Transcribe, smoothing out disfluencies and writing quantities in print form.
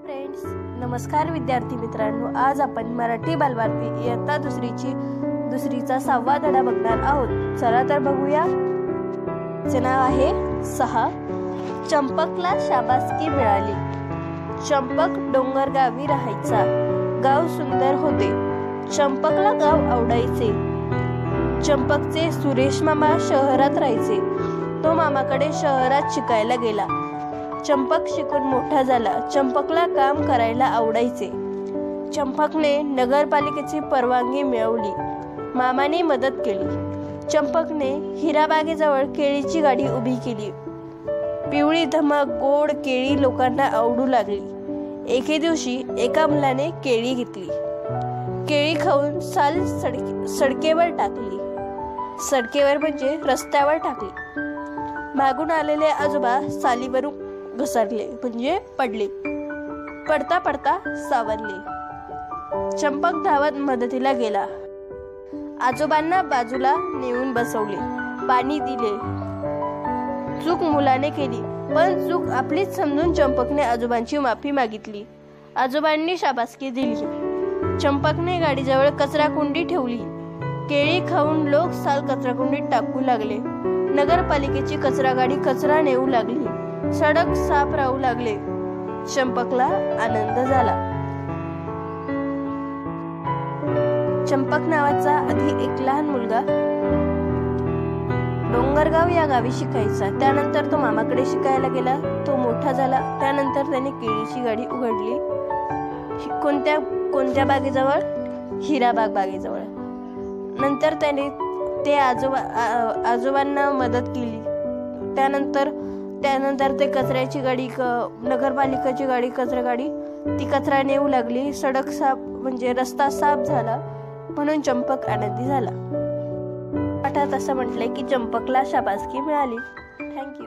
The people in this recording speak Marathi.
फ्रेंड्स, नमस्कार विद्यार्थी मित्रांनो. आज आपण मराठी बालवार्ते इयत्ता दुसरीचा 6वा धडा बघणार आहोत. चला तर बघूया. चे नाव आहे 6. चंपकला शाबासकी मिळाली. चंपक डोंगरगावी राहायचा. गाव सुंदर होते. चंपकला गाव आवडायचे. चंपकचे सुरेश मामा शहरात राहायचे. तो मामाकडे शहरात शिकायला गेला. चंपक शिकून मोठा झाला. चंपकला काम करायला आवडायचे. चंपकने नगरपालिकेची परवानगी मिळवली. मामाने मदत केली. चंपकने हिराबागेजवळ केळीची गाडी उभी केली. पिवळी धमक गोड केळी लोकांना आवडू लागली. एके दिवशी एका मुलाने केळी घेतली. केळी खाऊन साल सडकेवर टाकली. सडकेवर म्हणजे रस्त्यावर टाकली. मागून आलेले आजोबा सालीवरून घसरले म्हणजे पडले. पडता पडता सावरले. चंपक धावत मदतीला गेला. आजोबांना बाजूला नेऊन बसवले. पाणी दिले. चूक मुलाने केली, पण चूक आपलीच समजून चंपकने आजोबांची माफी मागितली. आजोबांनी शाबासकी दिली. चंपकने गाडीजवळ कचराकुंडी ठेवली. केळी खाऊन लोक साल कचराकुंडीत टाकू लागले. नगरपालिकेची कचरा गाडी कचरा नेऊ लागली. सडक साफ राहू लागले. चंपकला आनंद झाला. चंपक नावाचा आधी एक लहान मुलगा डोंगरगाव या गावी शिकायचा. त्यानंतर तो मामाकडे शिकायला गेला. तो मोठा झाला. त्यानंतर त्याने केळीची गाडी उघडली. कोणत्या बागेजवळ? हिराबाग बागेजवळ. नंतर त्याने आजोबांना मदत केली. त्यानंतर ते कचऱ्याची गाडी नगरपालिकेची गाडी कचरा गाडी ती कचरा नेऊ लागली. सडक साफ म्हणजे रस्ता साफ झाला. म्हणून चंपक आनंदी झाला. पाठात असं म्हटलंय की चंपकला शाबासकी मिळाली. थँक्यू.